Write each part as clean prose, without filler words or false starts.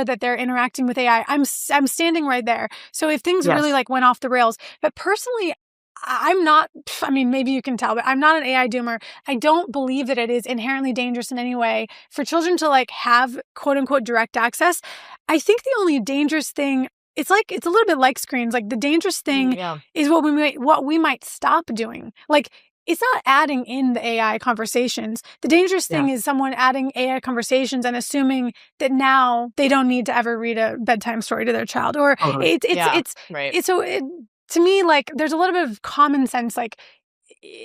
that they're interacting with AI. I'm standing right there. So if things really like went off the rails, but personally, I'm not, I mean, maybe you can tell, but I'm not an AI doomer. I don't believe that it is inherently dangerous in any way for children to like have quote unquote direct access. I think the only dangerous thing, it's a little bit like screens. Like the dangerous thing is what we might stop doing. Like it's not adding in the AI conversations. The dangerous thing is someone adding AI conversations and assuming that now they don't need to ever read a bedtime story to their child. Or to me, like, there's a little bit of common sense. Like,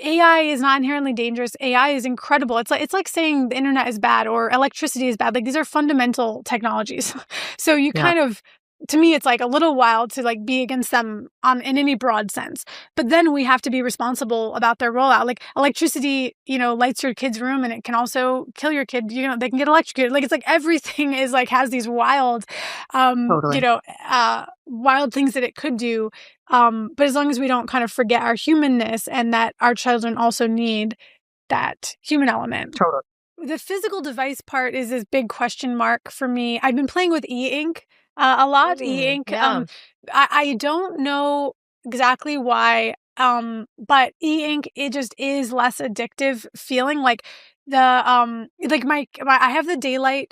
AI is not inherently dangerous. AI is incredible. It's like saying the internet is bad or electricity is bad. Like, these are fundamental technologies. So you kind of, to me, it's like a little wild to like be against them in any broad sense. But then we have to be responsible about their rollout. Like electricity, lights your kid's room and it can also kill your kid. They can get electrocuted. Like it's like everything is like has these wild, wild things that it could do. But as long as we don't kind of forget our humanness and that our children also need that human element. Totally. The physical device part is this big question mark for me. I've been playing with e-ink a lot. E-ink. I don't know exactly why, but e-ink, it just is less addictive feeling. Like the like I have the daylight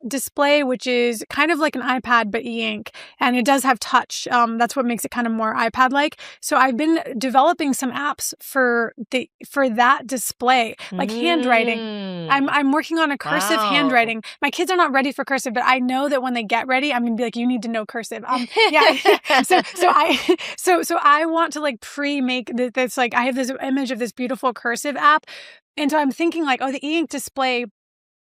display, which is kind of like an iPad but e-ink, and it does have touch. That's what makes it kind of more iPad like. So I've been developing some apps for that display, like handwriting. I'm working on a cursive handwriting. My kids are not ready for cursive, but I know that when they get ready, I'm gonna be like, you need to know cursive. So I want to like pre-make this. Like I have this image of this beautiful cursive app. And so I'm thinking like, the e-ink display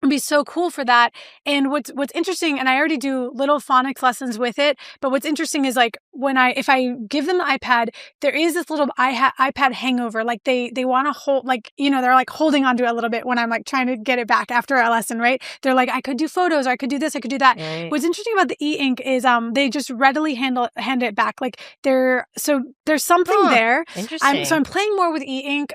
would be so cool for that. And what's interesting, and I already do little phonics lessons with it, but what's interesting is like if I give them the iPad, there is this little iPad hangover. Like they want to hold, like, they're like holding onto it a little bit when I'm like trying to get it back after a lesson, right? They're like, I could do photos, or I could do this, I could do that. Right. What's interesting about the e-ink is they just readily hand it back. Like there's something there. Interesting. I'm playing more with e-ink,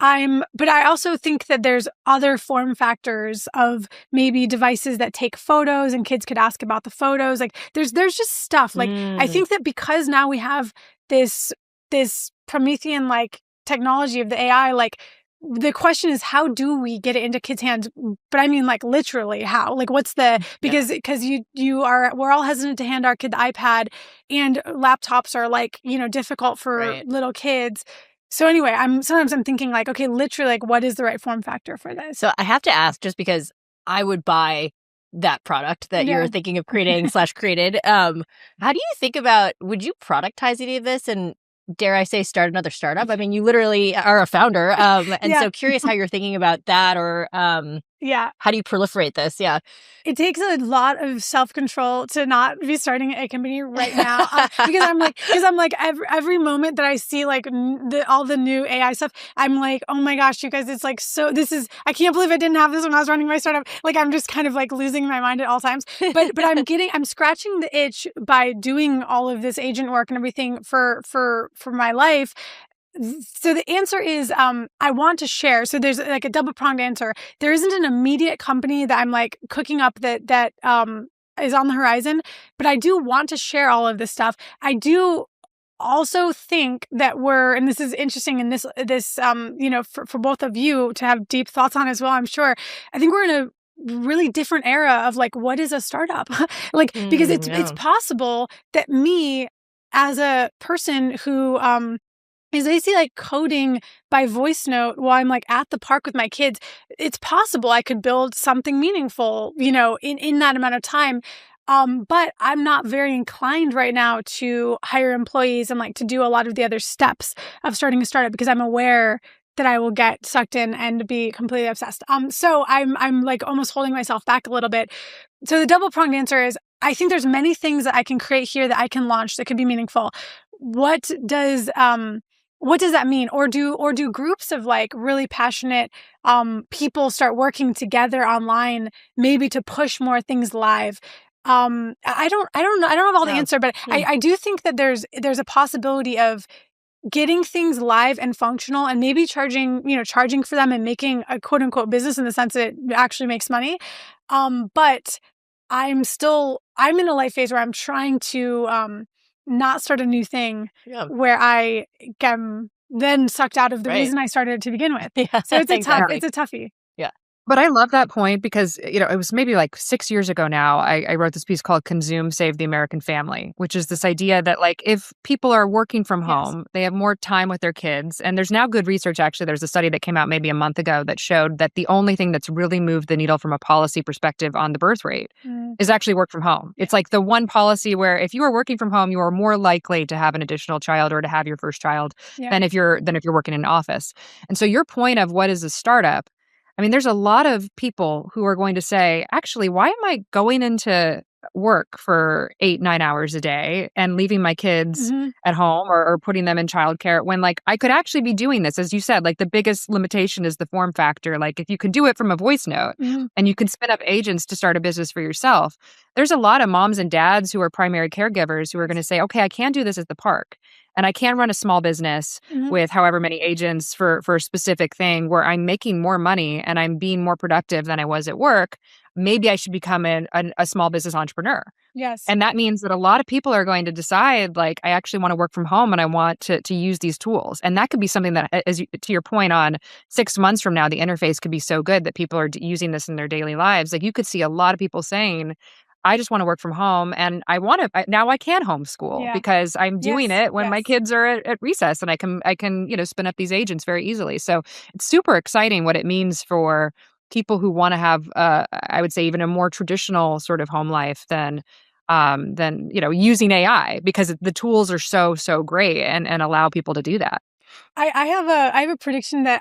but I also think that there's other form factors of maybe devices that take photos and kids could ask about the photos. Like there's just stuff. Like I think that because now we have this Promethean like technology of the AI, like the question is, how do we get it into kids' hands? But I mean, like literally how? Like what's because we're all hesitant to hand our kid the iPad, and laptops are like, difficult for little kids. So anyway, sometimes I'm thinking like, okay, literally, like, what is the right form factor for this? So I have to ask, just because I would buy that product that you're thinking of creating / created. How do you think about, would you productize any of this and, dare I say, start another startup? I mean, you literally are a founder. So curious how you're thinking about that, or how do you proliferate this? Yeah. It takes a lot of self-control to not be starting a company right now. Because I'm like every moment that I see like all the new AI stuff, I'm like, oh my gosh, you guys, it's like, so I can't believe I didn't have this when I was running my startup. Like I'm just kind of like losing my mind at all times. But I'm scratching the itch by doing all of this agent work and everything for my life. So the answer is, I want to share. So there's like a double-pronged answer. There isn't an immediate company that I'm like cooking up that is on the horizon, but I do want to share all of this stuff. I do also think that and this is interesting, and this for both of you to have deep thoughts on as well, I'm sure. I think we're in a really different era of like, what is a startup? Like, because it's possible that me as a person who, is basically like coding by voice note while I'm like at the park with my kids, it's possible I could build something meaningful, in that amount of time. But I'm not very inclined right now to hire employees and like to do a lot of the other steps of starting a startup, because I'm aware that I will get sucked in and be completely obsessed. So I'm like almost holding myself back a little bit. So the double-pronged answer is, I think there's many things that I can create here that I can launch that could be meaningful. What does that mean? Or do groups of like really passionate people start working together online, maybe to push more things live? I don't know. I don't have all the answer, but I do think that there's a possibility of getting things live and functional, and maybe charging for them and making a quote unquote business in the sense that it actually makes money. But I'm in a life phase where I'm trying to not start a new thing where I am then sucked out of the reason I started to begin with. Yeah, so it's exactly. it's a toughie. Yeah. But I love that point because, it was maybe like 6 years ago now, I wrote this piece called Consume, Save the American Family, which is this idea that, like, if people are working from home, they have more time with their kids. And there's now good research, actually. There's a study that came out maybe a month ago that showed that the only thing that's really moved the needle from a policy perspective on the birth rate is actually work from home. It's like the one policy where if you are working from home, you are more likely to have an additional child or to have your first child than if you're working in an office. And so your point of what is a startup, I mean, there's a lot of people who are going to say, actually, why am I going into work for 8-9 hours a day and leaving my kids at home or putting them in childcare when, like, I could actually be doing this? As you said, like, the biggest limitation is the form factor. Like, if you can do it from a voice note and you can spin up agents to start a business for yourself, there's a lot of moms and dads who are primary caregivers who are going to say, okay, I can do this at the park. And I can run a small business with however many agents for a specific thing where I'm making more money and I'm being more productive than I was at work. Maybe I should become a small business entrepreneur. Yes. And that means that a lot of people are going to decide, like, I actually want to work from home and I want to use these tools. And that could be something that, to your point on 6 months from now, the interface could be so good that people are using this in their daily lives. Like, you could see a lot of people saying, I just want to work from home and now I can homeschool because I'm doing it when my kids are at recess and I can, spin up these agents very easily. So it's super exciting what it means for people who want to have, I would say, even a more traditional sort of home life than using AI, because the tools are so great and allow people to do that. I have a prediction that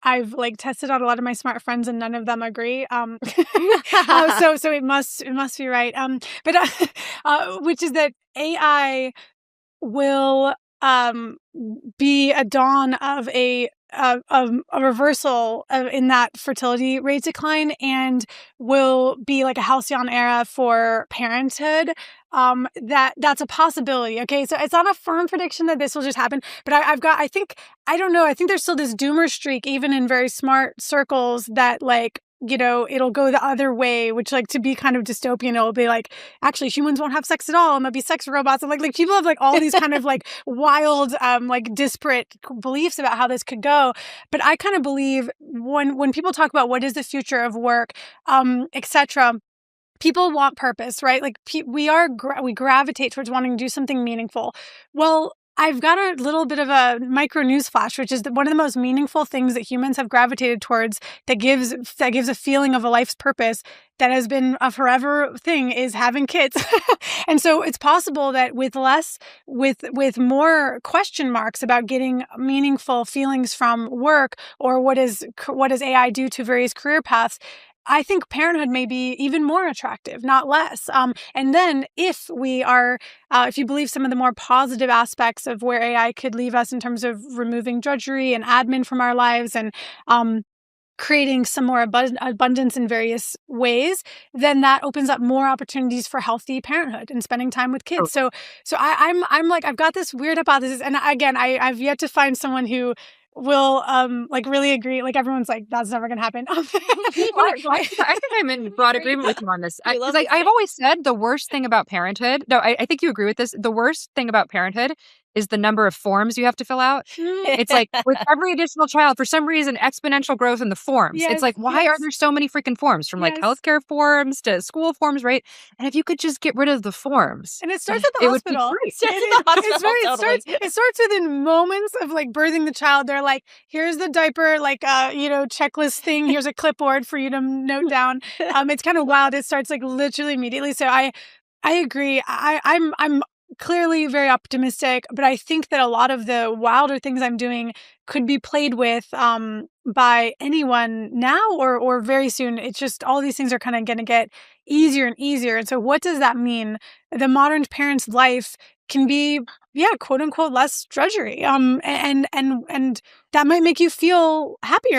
I've like tested out a lot of my smart friends and none of them agree. So it must be right. Which is that AI will be a dawn of a reversal in that fertility rate decline, and will be like a halcyon era for parenthood. That's a possibility. Okay, so it's not a firm prediction that this will just happen, but I think there's still this doomer streak even in very smart circles that, like, it'll go the other way, which, like, to be kind of dystopian, it'll be like, actually, humans won't have sex at all, and there'll be sex robots. And like people have like all these kind of like wild, like disparate beliefs about how this could go. But I kind of believe when people talk about what is the future of work, etc., people want purpose, right? Like we gravitate towards wanting to do something meaningful. Well, I've got a little bit of a micro news flash, which is one of the most meaningful things that humans have gravitated towards that gives a feeling of a life's purpose that has been a forever thing, is having kids. And so it's possible that with more question marks about getting meaningful feelings from work, or what does AI do to various career paths, I think parenthood may be even more attractive, not less. And then if you believe some of the more positive aspects of where AI could leave us in terms of removing drudgery and admin from our lives and creating some more abundance in various ways, then that opens up more opportunities for healthy parenthood and spending time with kids. So I'm like, I've got this weird hypothesis, and again, I've yet to find someone who will like really agree. Like, everyone's like, that's never gonna happen. I think I'm in broad agreement with you on this. Because I've always said the worst thing about parenthood, no, I think you agree with this, the worst thing about parenthood is the number of forms you have to fill out. It's like with every additional child, for some reason, exponential growth in the forms. It's like, why are there so many freaking forms? From like healthcare forms to school forms, right? And if you could just get rid of the forms. And it starts at the hospital. It starts within moments of like birthing the child. They're like, here's the diaper, like checklist thing. Here's a clipboard for you to note down. It's kind of wild. It starts like literally immediately. So I agree. I'm clearly very optimistic, but I think that a lot of the wilder things I'm doing could be played with by anyone now or very soon. It's just all these things are kind of going to get easier and easier. And so what does that mean? The modern parent's life can be, quote unquote, less drudgery. And that might make you feel happier.